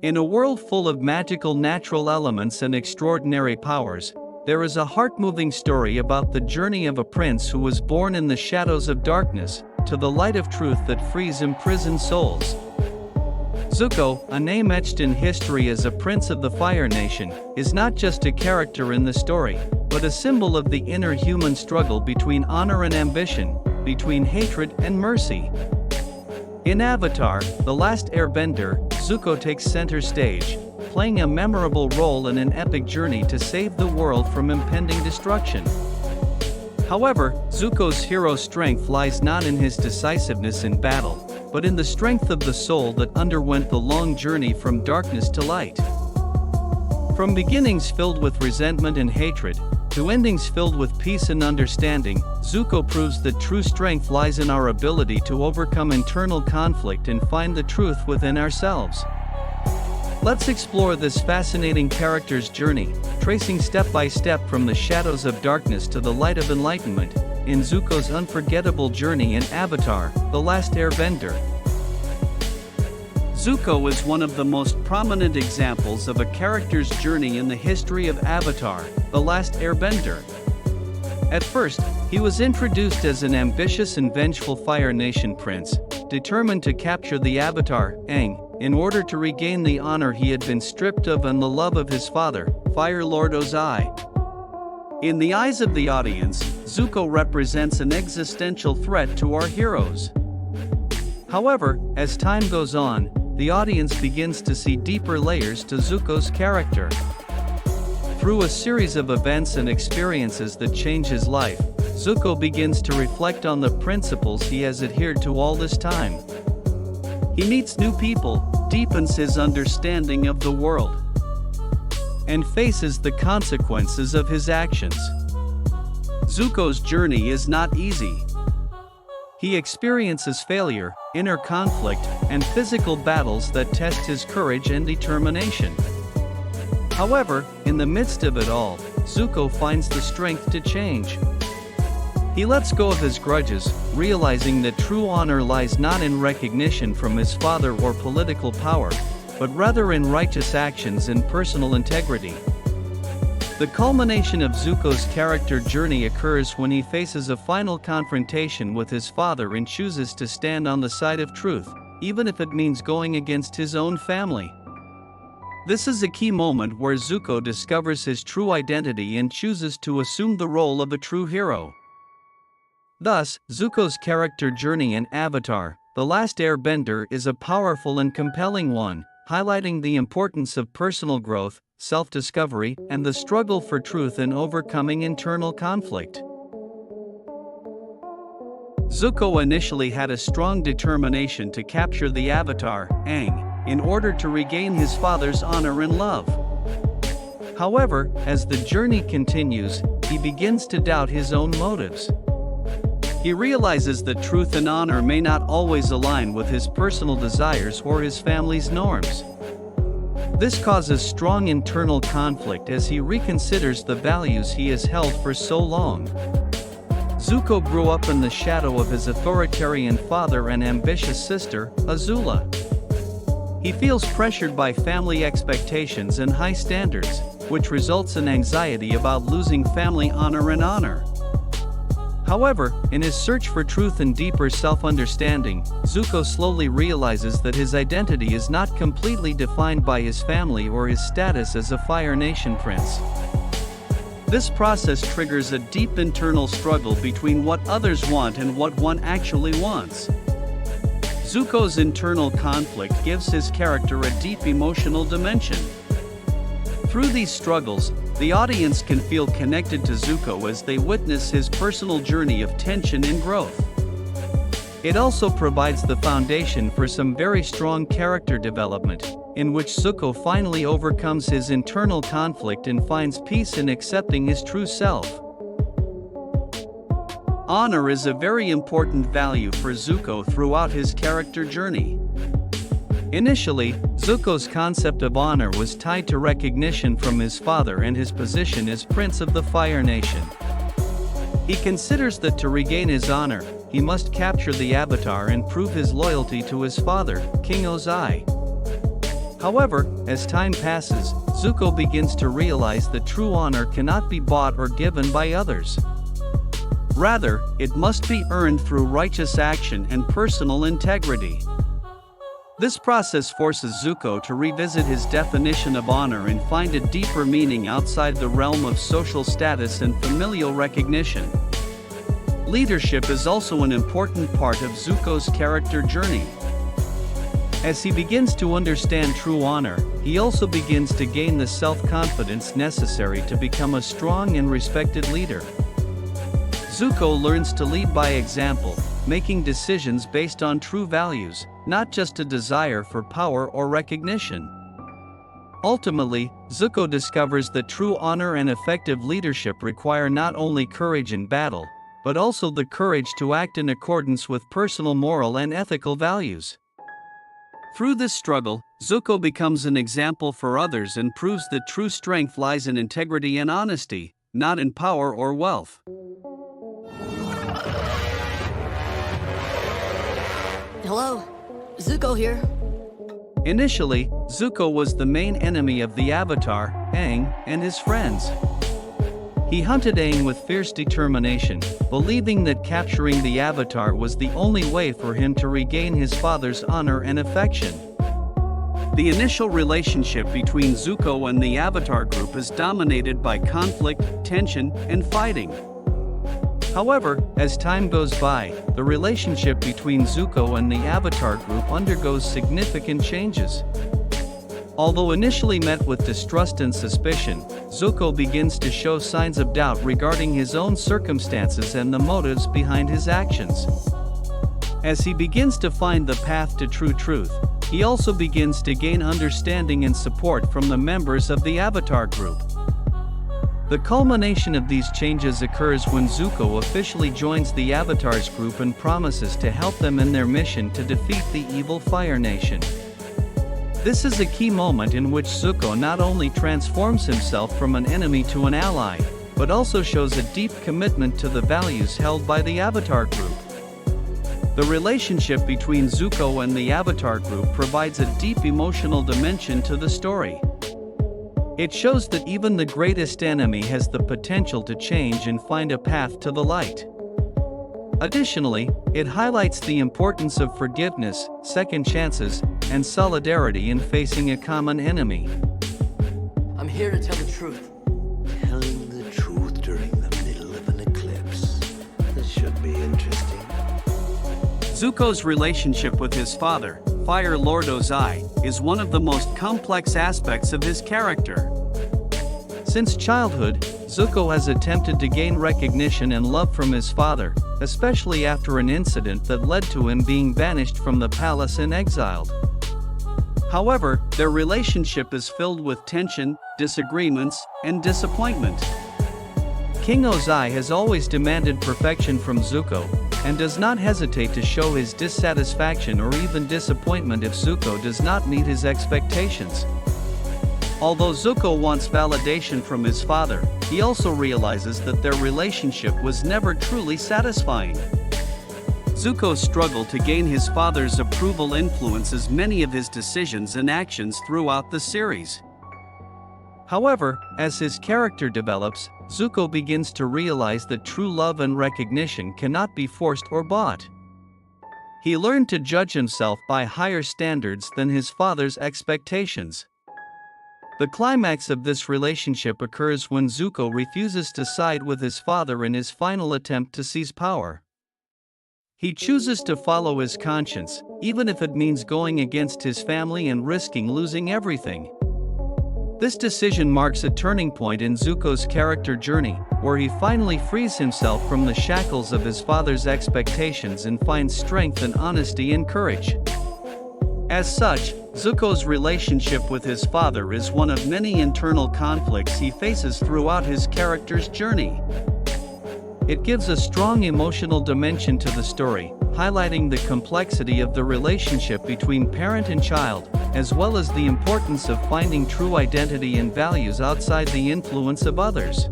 In a world full of magical natural elements and extraordinary powers, there is a heart-moving story about the journey of a prince who was born in the shadows of darkness, to the light of truth that frees imprisoned souls. Zuko, a name etched in history as a prince of the Fire Nation, is not just a character in the story, but a symbol of the inner human struggle between honor and ambition, between hatred and mercy. In Avatar, The Last Airbender, Zuko takes center stage, playing a memorable role in an epic journey to save the world from impending destruction. However, Zuko's hero strength lies not in his decisiveness in battle, but in the strength of the soul that underwent the long journey from darkness to light. From beginnings filled with resentment and hatred, to endings filled with peace and understanding, Zuko proves that true strength lies in our ability to overcome internal conflict and find the truth within ourselves. Let's explore this fascinating character's journey, tracing step by step from the shadows of darkness to the light of enlightenment, in Zuko's unforgettable journey in Avatar, The Last Airbender. Zuko is one of the most prominent examples of a character's journey in the history of Avatar, The Last Airbender. At first, he was introduced as an ambitious and vengeful Fire Nation prince, determined to capture the Avatar, Aang, in order to regain the honor he had been stripped of and the love of his father, Fire Lord Ozai. In the eyes of the audience, Zuko represents an existential threat to our heroes. However, as time goes on, the audience begins to see deeper layers to Zuko's character. Through a series of events and experiences that change his life, Zuko begins to reflect on the principles he has adhered to all this time. He meets new people, deepens his understanding of the world, and faces the consequences of his actions. Zuko's journey is not easy. He experiences failure, inner conflict, and physical battles that test his courage and determination. However, in the midst of it all, Zuko finds the strength to change. He lets go of his grudges, realizing that true honor lies not in recognition from his father or political power, but rather in righteous actions and personal integrity. The culmination of Zuko's character journey occurs when he faces a final confrontation with his father and chooses to stand on the side of truth, even if it means going against his own family. This is a key moment where Zuko discovers his true identity and chooses to assume the role of a true hero. Thus, Zuko's character journey in Avatar, The Last Airbender is a powerful and compelling one, highlighting the importance of personal growth, self-discovery, and the struggle for truth in overcoming internal conflict. Zuko initially had a strong determination to capture the Avatar, Aang, in order to regain his father's honor and love. However, as the journey continues, he begins to doubt his own motives. He realizes that truth and honor may not always align with his personal desires or his family's norms. This causes strong internal conflict as he reconsiders the values he has held for so long. Zuko grew up in the shadow of his authoritarian father and ambitious sister, Azula. He feels pressured by family expectations and high standards, which results in anxiety about losing family honor and honor. However, in his search for truth and deeper self-understanding, Zuko slowly realizes that his identity is not completely defined by his family or his status as a Fire Nation prince. This process triggers a deep internal struggle between what others want and what one actually wants. Zuko's internal conflict gives his character a deep emotional dimension. Through these struggles, the audience can feel connected to Zuko as they witness his personal journey of tension and growth. It also provides the foundation for some very strong character development, in which Zuko finally overcomes his internal conflict and finds peace in accepting his true self. Honor is a very important value for Zuko throughout his character journey. Initially, Zuko's concept of honor was tied to recognition from his father and his position as Prince of the Fire Nation. He considers that to regain his honor, he must capture the Avatar and prove his loyalty to his father, King Ozai. However, as time passes, Zuko begins to realize that true honor cannot be bought or given by others. Rather, it must be earned through righteous action and personal integrity. This process forces Zuko to revisit his definition of honor and find a deeper meaning outside the realm of social status and familial recognition. Leadership is also an important part of Zuko's character journey. As he begins to understand true honor, he also begins to gain the self-confidence necessary to become a strong and respected leader. Zuko learns to lead by example, making decisions based on true values, not just a desire for power or recognition. Ultimately, Zuko discovers that true honor and effective leadership require not only courage in battle, but also the courage to act in accordance with personal moral and ethical values. Through this struggle, Zuko becomes an example for others and proves that true strength lies in integrity and honesty, not in power or wealth. Hello, Zuko here. Initially, Zuko was the main enemy of the Avatar, Aang, and his friends. He hunted Aang with fierce determination, believing that capturing the Avatar was the only way for him to regain his father's honor and affection. The initial relationship between Zuko and the Avatar group is dominated by conflict, tension, and fighting. However, as time goes by, the relationship between Zuko and the Avatar group undergoes significant changes. Although initially met with distrust and suspicion, Zuko begins to show signs of doubt regarding his own circumstances and the motives behind his actions. As he begins to find the path to true truth, he also begins to gain understanding and support from the members of the Avatar group. The culmination of these changes occurs when Zuko officially joins the Avatar's group and promises to help them in their mission to defeat the evil Fire Nation. This is a key moment in which Zuko not only transforms himself from an enemy to an ally, but also shows a deep commitment to the values held by the Avatar group. The relationship between Zuko and the Avatar group provides a deep emotional dimension to the story. It shows that even the greatest enemy has the potential to change and find a path to the light. Additionally, it highlights the importance of forgiveness, second chances, and solidarity in facing a common enemy. I'm here to tell the truth. Telling the truth during the middle of an eclipse. This should be interesting. Zuko's relationship with his father, Fire Lord Ozai, is one of the most complex aspects of his character. Since childhood, Zuko has attempted to gain recognition and love from his father, especially after an incident that led to him being banished from the palace and exiled. However, their relationship is filled with tension, disagreements, and disappointment. King Ozai has always demanded perfection from Zuko, and does not hesitate to show his dissatisfaction or even disappointment if Zuko does not meet his expectations. Although Zuko wants validation from his father, he also realizes that their relationship was never truly satisfying. Zuko's struggle to gain his father's approval influences many of his decisions and actions throughout the series. However, as his character develops, Zuko begins to realize that true love and recognition cannot be forced or bought. He learned to judge himself by higher standards than his father's expectations. The climax of this relationship occurs when Zuko refuses to side with his father in his final attempt to seize power. He chooses to follow his conscience, even if it means going against his family and risking losing everything. This decision marks a turning point in Zuko's character journey, where he finally frees himself from the shackles of his father's expectations and finds strength and honesty and courage. As such, Zuko's relationship with his father is one of many internal conflicts he faces throughout his character's journey. It gives a strong emotional dimension to the story, highlighting the complexity of the relationship between parent and child, as well as the importance of finding true identity and values outside the influence of others.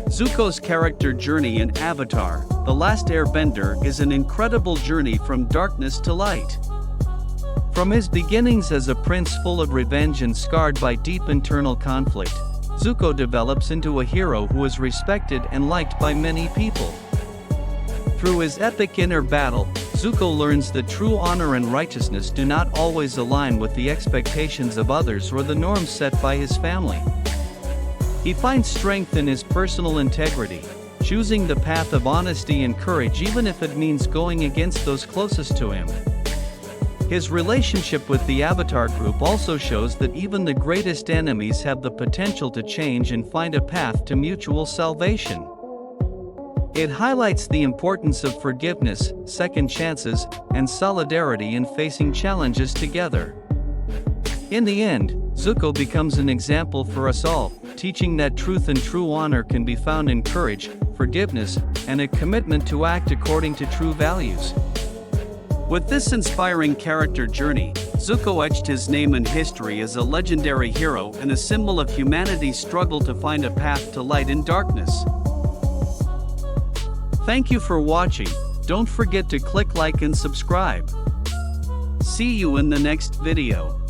Zuko's character journey in Avatar, The Last Airbender is an incredible journey from darkness to light. From his beginnings as a prince full of revenge and scarred by deep internal conflict, Zuko develops into a hero who is respected and liked by many people. Through his epic inner battle, Zuko learns that true honor and righteousness do not always align with the expectations of others or the norms set by his family. He finds strength in his personal integrity, choosing the path of honesty and courage even if it means going against those closest to him. His relationship with the Avatar group also shows that even the greatest enemies have the potential to change and find a path to mutual salvation. It highlights the importance of forgiveness, second chances, and solidarity in facing challenges together. In the end, Zuko becomes an example for us all, teaching that truth and true honor can be found in courage, forgiveness, and a commitment to act according to true values. With this inspiring character journey, Zuko etched his name in history as a legendary hero and a symbol of humanity's struggle to find a path to light in darkness. Thank you for watching. Don't forget to click like and subscribe. See you in the next video.